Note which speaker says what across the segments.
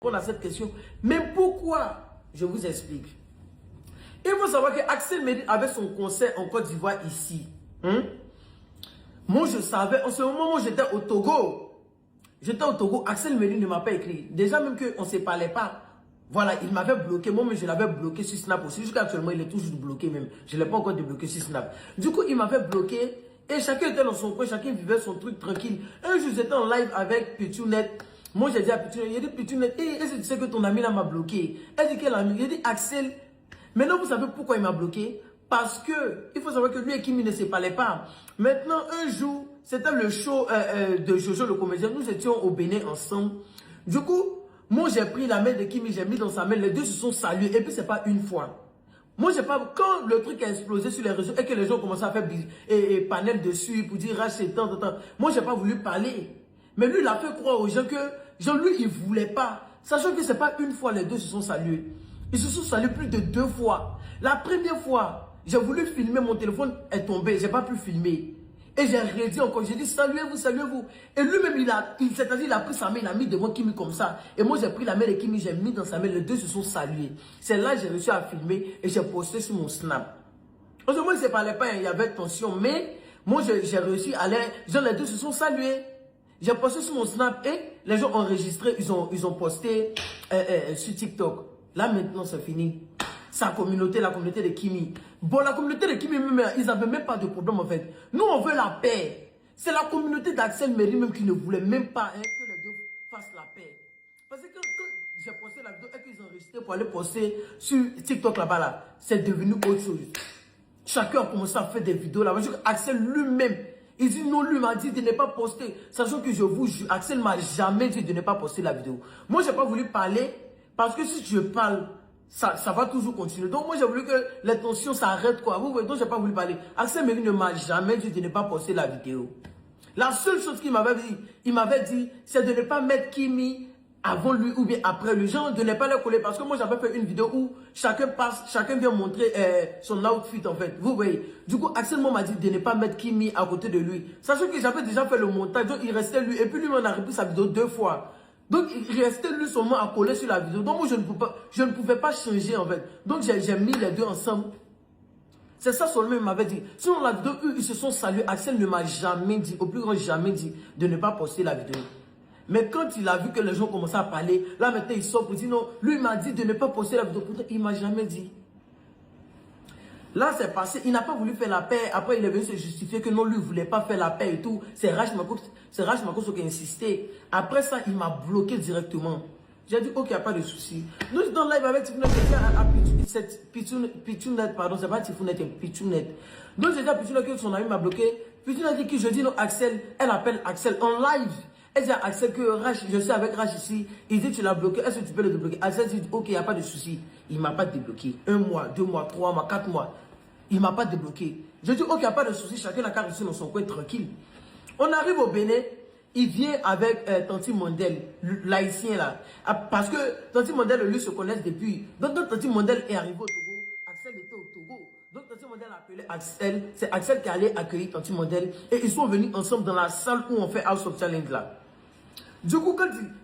Speaker 1: répondre à cette question. Mais pourquoi? Je vous explique. Il faut savoir que Axel Merry avait son concert en Côte d'Ivoire ici. Moi, je savais, en ce moment où j'étais au Togo, Axel Merry ne m'a pas écrit. Déjà, même qu'on ne se parlait pas. Voilà, il m'avait bloqué. Moi-même, je l'avais bloqué sur Snap aussi. Jusqu'à actuellement, il est toujours bloqué même. Je ne l'ai pas encore débloqué sur Snap. Du coup, il m'avait bloqué. Et chacun était dans son coin, chacun vivait son truc tranquille. Un jour, j'étais en live avec Pitchounette. Moi, j'ai dit à Pitchounette, il a dit Pitchounette, est-ce que tu sais que ton ami là m'a bloqué? Elle dit quel ami? Il a dit Axel. Maintenant, vous savez pourquoi il m'a bloqué? Parce que, il faut savoir que lui et Kimi ne se parlaient pas. Maintenant, un jour, c'était le show de Jojo le comédien. Nous étions au Bénin ensemble. Du coup, moi, j'ai pris la main de Kimi, j'ai mis dans sa main. Les deux se sont salués. Et puis, c'est pas une fois. Moi, j'ai pas. Quand le truc a explosé sur les réseaux et que les gens commençaient à faire panel dessus pour dire Rach, c'est tant. Moi, j'ai pas voulu parler. Mais lui, il a fait croire aux gens que, genre, lui, il voulait pas. Sachant que c'est pas une fois, les deux se sont salués. Ils se sont salués plus de 2 fois. La première fois, j'ai voulu filmer, mon téléphone est tombé, j'ai pas pu filmer. Et j'ai redit encore, j'ai dit saluez-vous, saluez-vous. Et lui-même, il a pris sa main, il a mis devant Kimi comme ça. Et moi, j'ai pris la main de Kimi, j'ai mis dans sa main, les deux se sont salués. C'est là que j'ai réussi à filmer et j'ai posté sur mon Snap. En ce moment, ils ne se parlaient pas, il y avait tension, mais moi, j'ai réussi à aller, genre, les deux se sont salués. J'ai posté sur mon Snap et les gens ont enregistré, ils ont posté sur TikTok. Là, maintenant, c'est fini. Sa communauté, la communauté de Kimi. Bon, la communauté de Kimi, même, ils n'avaient même pas de problème, en fait. Nous, on veut la paix. C'est la communauté d'Axel Merry même qui ne voulait même pas que les deux fassent la paix. Parce que quand j'ai posté la vidéo et qu'ils ont enregistré pour aller poster sur TikTok là-bas, là, c'est devenu autre chose. Chacun a commencé à faire des vidéos là-bas. Axel lui-même, il dit non, lui m'a dit de ne pas poster. Sachant que je vous jure, Axel m'a jamais dit de ne pas poster la vidéo. Moi, je n'ai pas voulu parler. Parce que si je parle, ça va toujours continuer. Donc moi j'ai voulu que les tensions s'arrêtent quoi. Vous voyez, donc j'ai pas voulu parler. Axel Merry ne m'a jamais dit de ne pas poster la vidéo. La seule chose qu'il m'avait dit, c'est de ne pas mettre Kimi avant lui ou bien après lui. Genre de ne pas le coller. Parce que moi j'avais fait une vidéo où chacun vient montrer son outfit en fait. Vous voyez. Du coup Axel m'a dit de ne pas mettre Kimi à côté de lui. Sachant que j'avais déjà fait le montage. Donc il restait lui. Et puis lui on a repris sa vidéo 2 fois. Donc, il restait lui seulement à coller sur la vidéo. Donc, moi, je ne pouvais pas changer, en fait. Donc, j'ai mis les deux ensemble. C'est ça seulement il m'avait dit. Sinon, la vidéo, ils se sont salués. Axel ne m'a jamais dit, au plus grand jamais dit, de ne pas poster la vidéo. Mais quand il a vu que les gens commençaient à parler, là, maintenant, il sort pour dire non. Lui, il m'a dit de ne pas poster la vidéo. Pourtant, il ne m'a jamais dit. Là, c'est passé. Il n'a pas voulu faire la paix. Après, il est venu se justifier que non, lui, il ne voulait pas faire la paix et tout. C'est Rach Makos qui a insisté. Après ça, il m'a bloqué directement. J'ai dit, ok, il n'y a pas de souci. Nous, dans le live avec Tifounet, j'ai dit à Pitchounette, pardon, c'est pas Tifounet, c'est Pitchounette. Donc, j'ai dit à Pitchounette que son ami m'a bloqué. Pitchounette dit que je dis non, Axel. Elle appelle Axel en live. Elle dit à Axel que Rach, je suis avec Rach ici. Il dit, tu l'as bloqué. Est-ce que tu peux le débloquer? Axel dit, ok, il n'y a pas de souci. Il ne m'a pas débloqué. 1 mois, 2 mois, 3 mois, 4 mois. Il ne m'a pas débloqué. Je dis, ok, il n'y a pas de souci. Chacun a qu'à rester dans son coin tranquille. On arrive au Bénin. Il vient avec Tanti Mondel, l'haïtien là. Parce que Tanti Mondel et lui se connaissent depuis. Donc, quand Tanti Mondel est arrivé au Togo, Axel était au Togo. Donc, Tanti Mondel a appelé Axel. C'est Axel qui allait accueillir Tanti Mondel. Et ils sont venus ensemble dans la salle où on fait House of Challenge là. Du coup,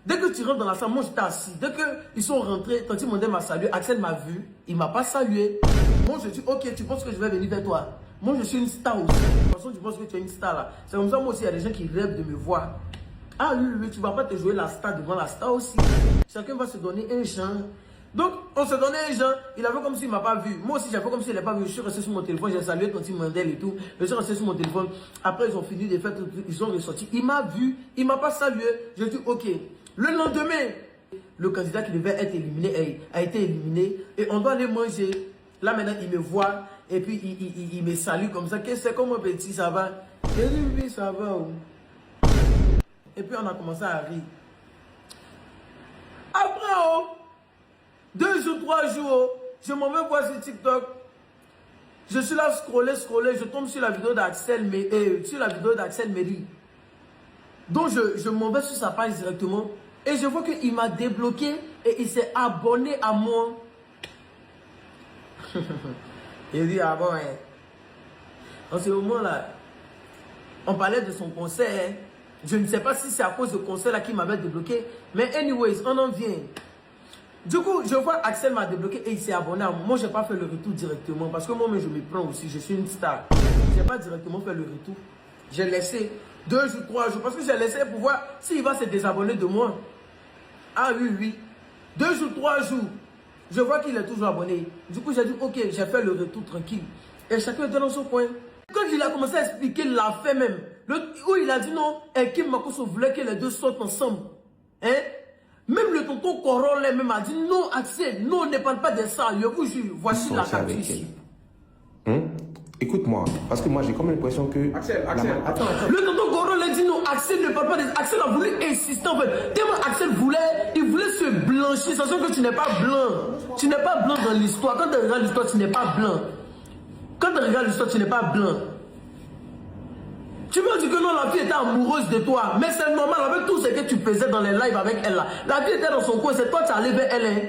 Speaker 1: dès que tu rentres dans la salle, moi j'étais assis. Dès qu'ils sont rentrés, Tanti Mondel m'a salué. Axel m'a vu. Il ne m'a pas salué. Moi je dis, ok, tu penses que je vais venir vers toi? Moi je suis une star aussi. De toute façon, tu penses que tu es une star là. C'est comme ça, moi aussi, il y a des gens qui rêvent de me voir. Ah oui, tu ne vas pas te jouer la star devant la star aussi. Chacun va se donner un genre. Donc, on se donnait un genre. Il avait comme s'il ne m'a pas vu. Moi aussi, j'ai fait comme s'il n'avait pas vu. Je suis resté sur mon téléphone. J'ai salué Tanti Mondel et tout. Je suis resté sur mon téléphone. Après, ils ont fini de faire tout. Ils ont ressorti. Il m'a vu. Il ne m'a pas salué. Je dis, ok. Le lendemain, le candidat qui devait être éliminé a été éliminé. Et on doit aller manger. Là, maintenant, il me voit. Et puis, il me salue comme ça. Qu'est-ce que c'est comme un petit, ça va? Je dis, oui, ça va. Et puis, on a commencé à rire. Après, 2 jours, 3 jours, je m'en vais voir sur TikTok. Je suis là, scroller, je tombe sur la vidéo d'Axel Merry. Donc, je m'en vais sur sa page directement. Et je vois qu'il m'a débloqué et il s'est abonné à moi. Il dit, ah bon, hein. En ce moment-là, on parlait de son concert. Je ne sais pas si c'est à cause de concert là qu'il m'avait débloqué. Mais anyways, on en vient. Du coup, je vois Axel m'a débloqué et il s'est abonné à moi. Moi, je n'ai pas fait le retour directement parce que moi-même, je me prends aussi. Je suis une star. Je n'ai pas directement fait le retour. J'ai laissé 2 jours, 3 jours parce que j'ai laissé pour voir s'il va se désabonner de moi. Ah oui, oui. 2 jours, 3 jours. Je vois qu'il est toujours abonné. Du coup, j'ai dit, ok, j'ai fait le retour tranquille. Et chacun était dans son coin. Quand il a commencé à expliquer la fait même, où il a dit non, et Kim Makosso voulait que les deux sortent ensemble. Hein? Même le tonton Coron même a dit non, Axel, non, ne parle pas de ça. Je vous jure, voici la capture ici.
Speaker 2: Écoute-moi, parce que moi j'ai comme l'impression que...
Speaker 1: Axel, attends. Le tonton Coron a dit non, Axel ne parle pas de ça. Axel a voulu insister en fait. Tellement Axel il voulait se blanchir, sachant que tu n'es pas blanc. Tu n'es pas blanc dans l'histoire. Quand tu regardes l'histoire, tu n'es pas blanc. Quand tu regardes l'histoire, tu n'es pas blanc. Tu me dis que non, la fille était amoureuse de toi. Mais c'est normal, avec tout ce que tu faisais dans les lives avec elle là. La fille était dans son coin, c'est toi qui allais vers elle. Hein.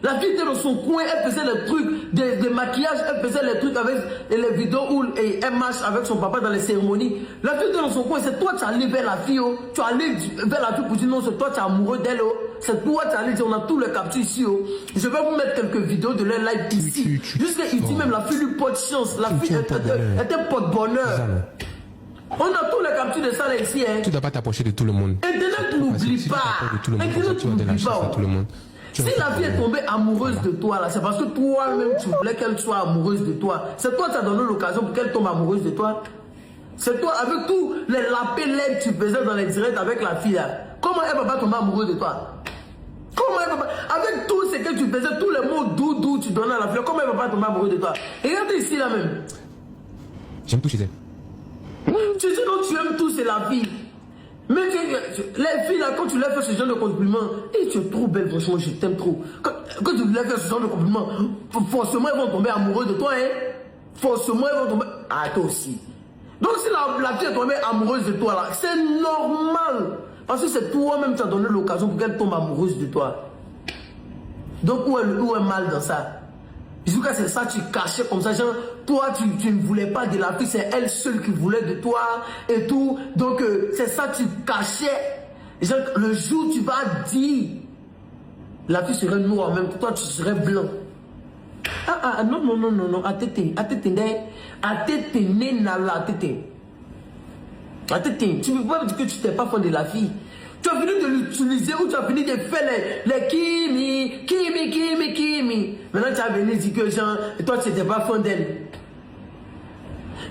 Speaker 1: La fille était dans son coin, elle faisait les trucs de maquillage, elle faisait les trucs avec les vidéos où elle marche avec son papa dans les cérémonies. La fille était dans son coin, c'est toi qui allais vers la fille. Oh. Tu allais vers la fille pour dire non, c'est toi qui es amoureux d'elle. Oh. C'est toi qui allais dire, on a tous les captures ici. Oh. Je vais vous mettre quelques vidéos de leur live ici. Jusqu'à ici même, la fille lui porte chance. La fille était porte-bonheur. On a tous les captures de ça là ici. Hein.
Speaker 2: Tu ne dois pas t'approcher de tout le monde.
Speaker 1: Internet n'oublie pas. Internet n'oublie pas. Si la fille est tombée amoureuse de toi là, c'est parce que toi-même tu voulais qu'elle soit amoureuse de toi. C'est toi qui as donné l'occasion pour qu'elle tombe amoureuse de toi. C'est toi, avec tous les lapins que tu faisais dans les directs avec la fille là. Comment elle va pas tomber amoureuse de toi? Comment elle va pas... Avec tout ce que tu faisais, tous les mots doux tu donnais à la fille, comment elle va pas tomber amoureuse de toi? Et regarde ici là même.
Speaker 2: J'aime tout chez elle.
Speaker 1: Tu dis non, tu aimes tout, c'est la vie. Mais les filles là, quand tu leur fais ce genre de compliments, et tu es trop belle, franchement, je t'aime trop. Quand tu leur fais ce genre de compliments, forcément elles vont tomber amoureuses de toi, hein. Forcément elles vont tomber. Ah, toi aussi. Donc si la fille est tombée amoureuse de toi là, c'est normal. Parce que c'est toi-même qui as donné l'occasion pour qu'elle tombe amoureuse de toi. Donc où est mal dans ça? Jusqu'à c'est ça, tu cachais comme ça, genre, toi, tu ne voulais pas de la fille, c'est elle seule qui voulait de toi et tout. Donc, c'est ça, tu cachais. Genre, le jour où tu vas dire, la fille serait noire, même toi, tu serais blanc. Non, atete, tu ne peux pas dire que tu n'es pas fan de la fille. Tu as fini de l'utiliser ou tu as fini de faire les Kimi. Maintenant, tu as venu dire que genre, toi, tu n'étais pas fan d'elle.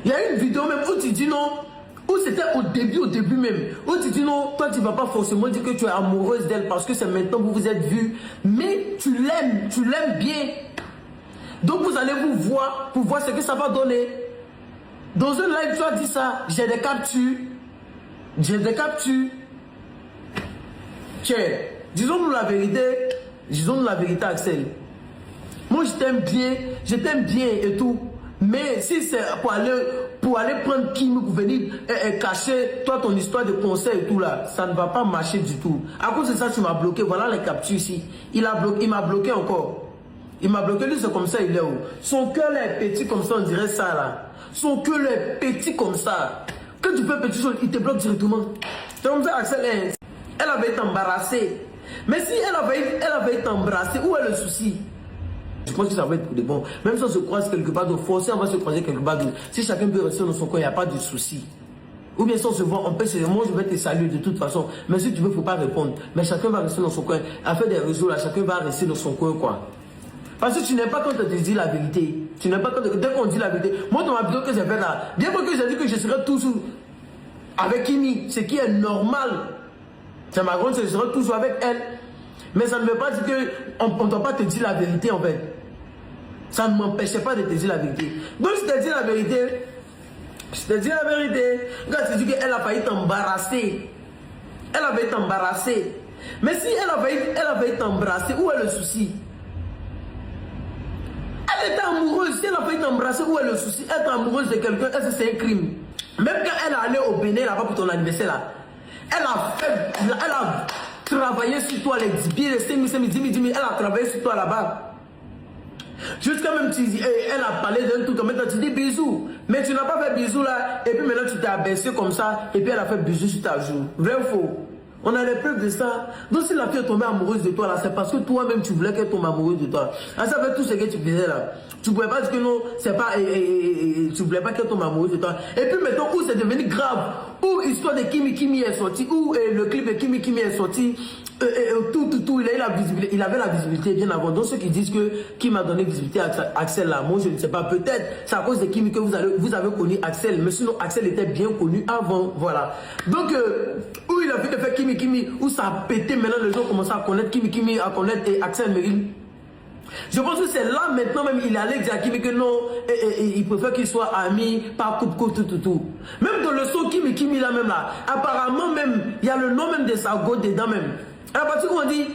Speaker 1: Il y a une vidéo même où tu dis non, où c'était au début même, où tu dis non, toi, tu ne vas pas forcément dire que tu es amoureuse d'elle parce que c'est maintenant que vous vous êtes vus, mais tu l'aimes bien. Donc, vous allez vous voir pour voir ce que ça va donner. Dans un live, tu as dit ça, j'ai des captures. Tiens, disons-nous la vérité, Axel. Moi, je t'aime bien et tout. Mais si c'est pour aller prendre Kim pour venir cacher toi ton histoire de conseil et tout là, ça ne va pas marcher du tout. À cause de ça, tu m'as bloqué. Voilà les captures ici. Il m'a bloqué encore. Il m'a bloqué, lui c'est comme ça, il est où? Son cœur est petit comme ça, on dirait ça là. Son cœur est petit comme ça. Quand tu fais petit chose, il te bloque directement. C'est comme ça, Axel, elle avait été embarrassée. Mais si elle avait été embrassée, où est le souci? Je pense que ça va être de bon. Même si on se croise quelque part de forcer, on va se croiser quelque part de... Si chacun peut rester dans son coin, il n'y a pas de souci. Ou bien si on se voit, on peut se dire, moi je vais te saluer de toute façon. Mais si tu veux, il ne faut pas répondre. Mais chacun va rester dans son coin. À faire des réseaux là, chacun va rester dans son coin quoi. Parce que tu n'es pas quand on te dit la vérité. Tu n'es pas quand... Dès qu'on dit la vérité. Moi dans ma vidéo que j'ai faite là, bien que j'ai dit que je serai toujours avec Kimi, ce qui est normal. C'est ma grande, je serai toujours avec elle. Mais ça ne veut pas dire qu'on ne doit pas te dire la vérité en fait. Ça ne m'empêchait pas de te dire la vérité. Donc je te dis la vérité. Quand tu dis qu'elle a failli t'embarrasser. Elle avait été embarrassée. Mais si elle avait été embrassée, où est le souci? Elle était amoureuse. Si elle a failli t'embrasser, où est le souci? Être amoureuse de quelqu'un, c'est un crime. Même quand elle est allée au Bénin là-bas pour ton anniversaire là, elle a travaillé sur toi les 10 pieds, les 5 000, 10 000, elle a travaillé sur toi là-bas. Jusqu'à même, elle a parlé d'un truc, maintenant tu dis bisous. Mais tu n'as pas fait bisous là, et puis maintenant tu t'es abaissé comme ça, et puis elle a fait bisous sur ta joue. Vrai ou faux? On a les preuves de ça. Donc si la fille est tombée amoureuse de toi là, c'est parce que toi-même tu voulais qu'elle tombe amoureuse de toi. Ah, ça fait tout ce que tu faisais là. Tu ne pouvais pas dire que non, c'est pas, tu voulais pas qu'elle tombe amoureuse de toi. Et puis maintenant, où c'est devenu grave, où l'histoire de Kimi Kimi est sortie, où le clip de Kimi Kimi est sorti, tout, il a eu la visibilité, il avait la visibilité bien avant. Donc ceux qui disent que Kim a donné visibilité à Axel là, moi je ne sais pas, peut-être c'est à cause de Kimi que vous avez connu Axel, mais sinon Axel était bien connu avant, voilà. Donc où il a fait de faire Kimi Kimi, où ça a pété, maintenant les gens commencent à connaître Kimi Kimi, à connaître Axel Meril. Je pense que c'est là maintenant même il allait dire à Kimi que non, il préfère qu'il soit ami, pas coupe, tout. Même dans le son Kimi là même là, apparemment même, il y a le nom même de sa go dedans même. À partir où on dit,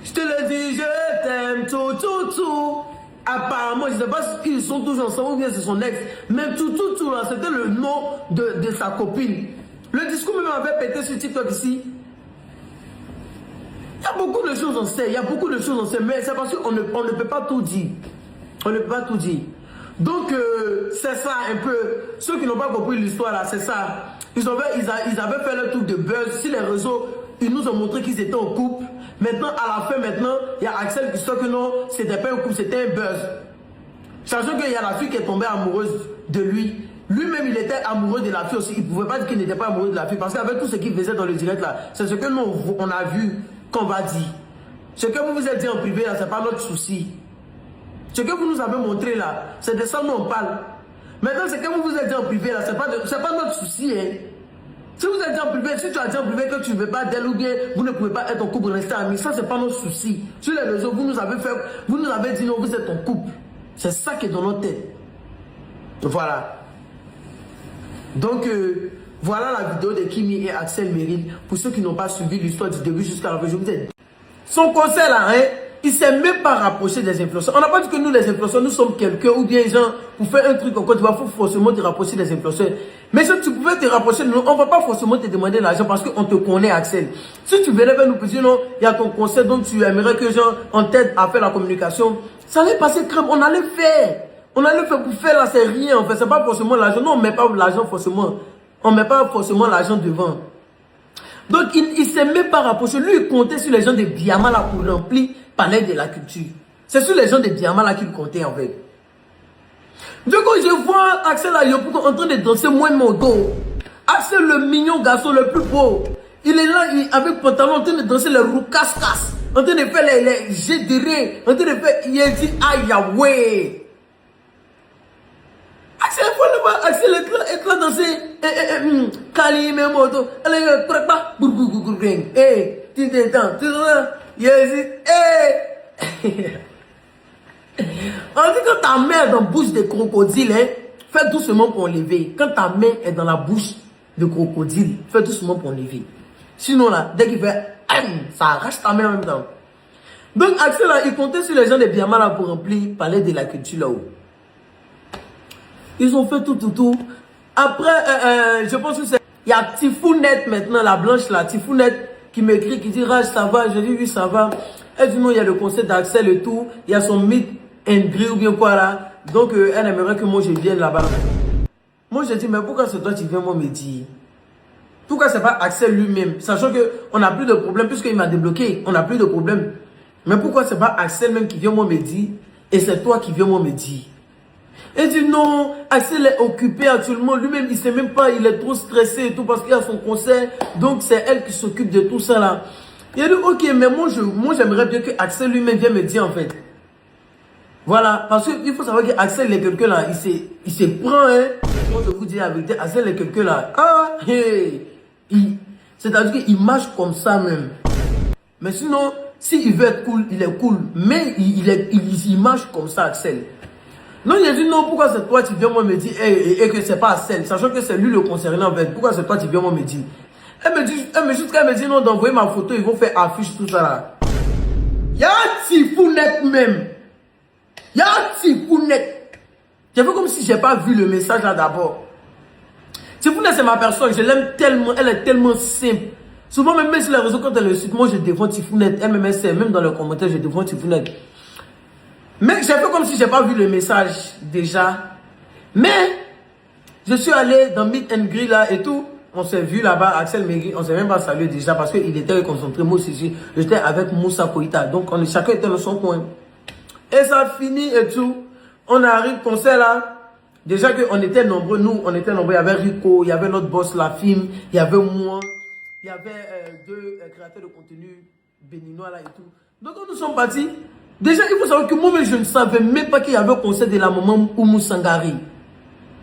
Speaker 1: je te le dis, je t'aime, tout. Apparemment, je ne sais pas s'ils sont toujours ensemble ou bien c'est son ex, mais tout là, c'était le nom de sa copine. Le discours même avait pété sur TikTok ici. Il y a beaucoup de choses on sait, mais c'est parce qu'on ne peut pas tout dire. On ne peut pas tout dire. Donc, c'est ça un peu. Ceux qui n'ont pas compris l'histoire là, c'est ça. Ils avaient fait le truc de buzz sur les réseaux. Ils nous ont montré qu'ils étaient en couple. Maintenant, à la fin, il y a Axel qui sort que non, c'était pas un couple, c'était un buzz. Sachant qu'il y a la fille qui est tombée amoureuse de lui. Lui-même, il était amoureux de la fille aussi. Il ne pouvait pas dire qu'il n'était pas amoureux de la fille. Parce qu'avec tout ce qu'il faisait dans le direct là, c'est ce que nous, on a vu qu'on va dire. Ce que vous vous êtes dit en privé là, ce n'est pas notre souci. Ce que vous nous avez montré là, c'est de ça dont on parle. Maintenant, ce que vous vous êtes dit en privé là, ce n'est pas notre souci. Hein. Si vous êtes dit en privé, si tu as dit en privé que tu ne veux pas d'elle ou bien vous ne pouvez pas être en couple, rester amis, ça c'est pas notre souci. Sur les réseaux, vous nous avez dit non, vous êtes en couple. C'est ça qui est dans notre tête. Voilà. Donc, voilà la vidéo de Kimi et Axel Meril. Pour ceux qui n'ont pas suivi l'histoire du début jusqu'à la fin, je vous ai dit. Son conseil là, hein, il ne s'est même pas rapproché des influenceurs. On n'a pas dit que nous, les influenceurs, nous sommes quelqu'un ou bien gens, pour faire un truc en Côte d'Ivoire, il faut forcément te rapprocher des influenceurs. Mais si tu pouvais te rapprocher de nous, on ne va pas forcément te demander l'argent parce qu'on te connaît, Axel. Si tu venais vers nous pour dire non, il y a ton conseil dont tu aimerais que gens en t'aident à faire la communication, ça allait passer crème, on allait faire. On allait faire pour faire là, c'est rien en fait, c'est pas forcément l'argent. Non, on ne met pas l'argent forcément. On ne met pas forcément l'argent devant. Donc, il ne s'est même pas rapproché. Lui, il comptait sur les gens de Biama là pour remplir Palais de la Culture. C'est sur les gens de Biama là qu'il comptait en fait. Du coup, je vois Axel Ayopouko en train de danser moins mon dos. Axel, le mignon garçon le plus beau. Il est là, avec pantalon, en train de danser les roues casse-casse. En train de faire les jets de rein. En train de faire, il a dit, aïe, ouais. Axel est là danser. Kali, mes motos. Elle est prépa. Eh, tu t'entends. Tu t'entends. Il a dit, eh. On dit quand ta main est dans la bouche de crocodile, hein, fais doucement pour enlever. Quand ta main est dans la bouche de crocodile, fais doucement pour enlever. Sinon là, dès qu'il fait, ça arrache ta main en même temps. Donc Axel là, il comptait sur les gens de Biama là pour remplir Palais de la Culture là-haut. Ils ont fait tout. Après, je pense que c'est... Il y a Tifounette maintenant, la blanche là, Tifounette, qui m'écrit, qui dit, Raj, ça va? Je dis, oui, ça va. Elle dit, non, il y a le concert d'Axel et tout. Il y a son meet and greet ou bien quoi là. Donc, elle aimerait que moi, je vienne là-bas. Moi, je dis, mais pourquoi c'est toi qui viens, moi, me dire? Pourquoi c'est pas Axel lui-même? Sachant qu'on n'a plus de problème, puisqu'il m'a débloqué, on n'a plus de problème. Mais pourquoi c'est pas Axel même qui vient, moi, me dire? Et c'est toi qui viens, moi, me dire? Elle dit non, Axel est occupé actuellement, lui-même il ne sait même pas, il est trop stressé et tout parce qu'il a son concert, donc c'est elle qui s'occupe de tout ça là. Il a dit ok, mais moi j'aimerais bien que Axel lui-même vienne me dire en fait. Voilà, parce qu'il faut savoir qu'Axel est quelqu'un là, il se prend, hein. Moi je vous dis la vérité, Axel est quelqu'un là, c'est-à-dire qu'il marche comme ça même. Mais sinon, s'il veut être cool, il est cool, mais il marche comme ça Axel. Non, il a dit non, pourquoi c'est toi qui viens moi me dire et que c'est pas Axel, sachant que c'est lui le concerné en fait. Pourquoi c'est toi qui viens moi me dire? Elle me dit non, d'envoyer ma photo, ils vont faire affiche, tout ça là. Y'a un Tifounette même. Y'a un Tifounette. J'ai fait comme si j'ai pas vu le message là d'abord. Tifounette c'est ma personne, je l'aime tellement, elle est tellement simple. Souvent même sur les réseaux quand elle le cite, moi je défends Tifounette. Elle me met ça, même dans les commentaires, je défends Tifounette. Mais j'ai fait comme si je n'ai pas vu le message déjà. Mais je suis allé dans Meet and Greet là et tout. On s'est vu là-bas, Axel Megui, on ne s'est même pas salué déjà parce qu'il était concentré. Moi aussi, j'étais avec Moussa Koïta. Donc, chacun était dans son coin. Et ça finit et tout. On arrive, concert là. Déjà qu'on était nombreux, nous, on était nombreux. Il y avait Rico, il y avait notre boss, La Film, il y avait moi, il y avait deux créateurs de contenu béninois là et tout. Donc, quand nous sommes partis, déjà, il faut savoir que moi-même, je ne savais même pas qu'il y avait un concert de la maman Oumou Sangari.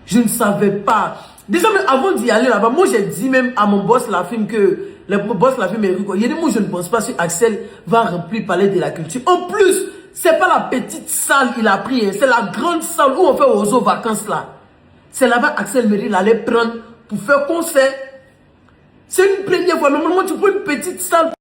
Speaker 1: Je ne savais pas. Déjà, même avant d'y aller là-bas, moi j'ai dit même à mon boss La Film que le boss La Film est Rico. Il a dit, moi je ne pense pas si Axel va remplir Palais de la Culture. En plus, c'est pas la petite salle qu'il a pris, hein. C'est la grande salle où on fait aux vacances là. C'est là-bas Axel Megui allait prendre pour faire concert. C'est une première fois. Normalement, tu prends une petite salle.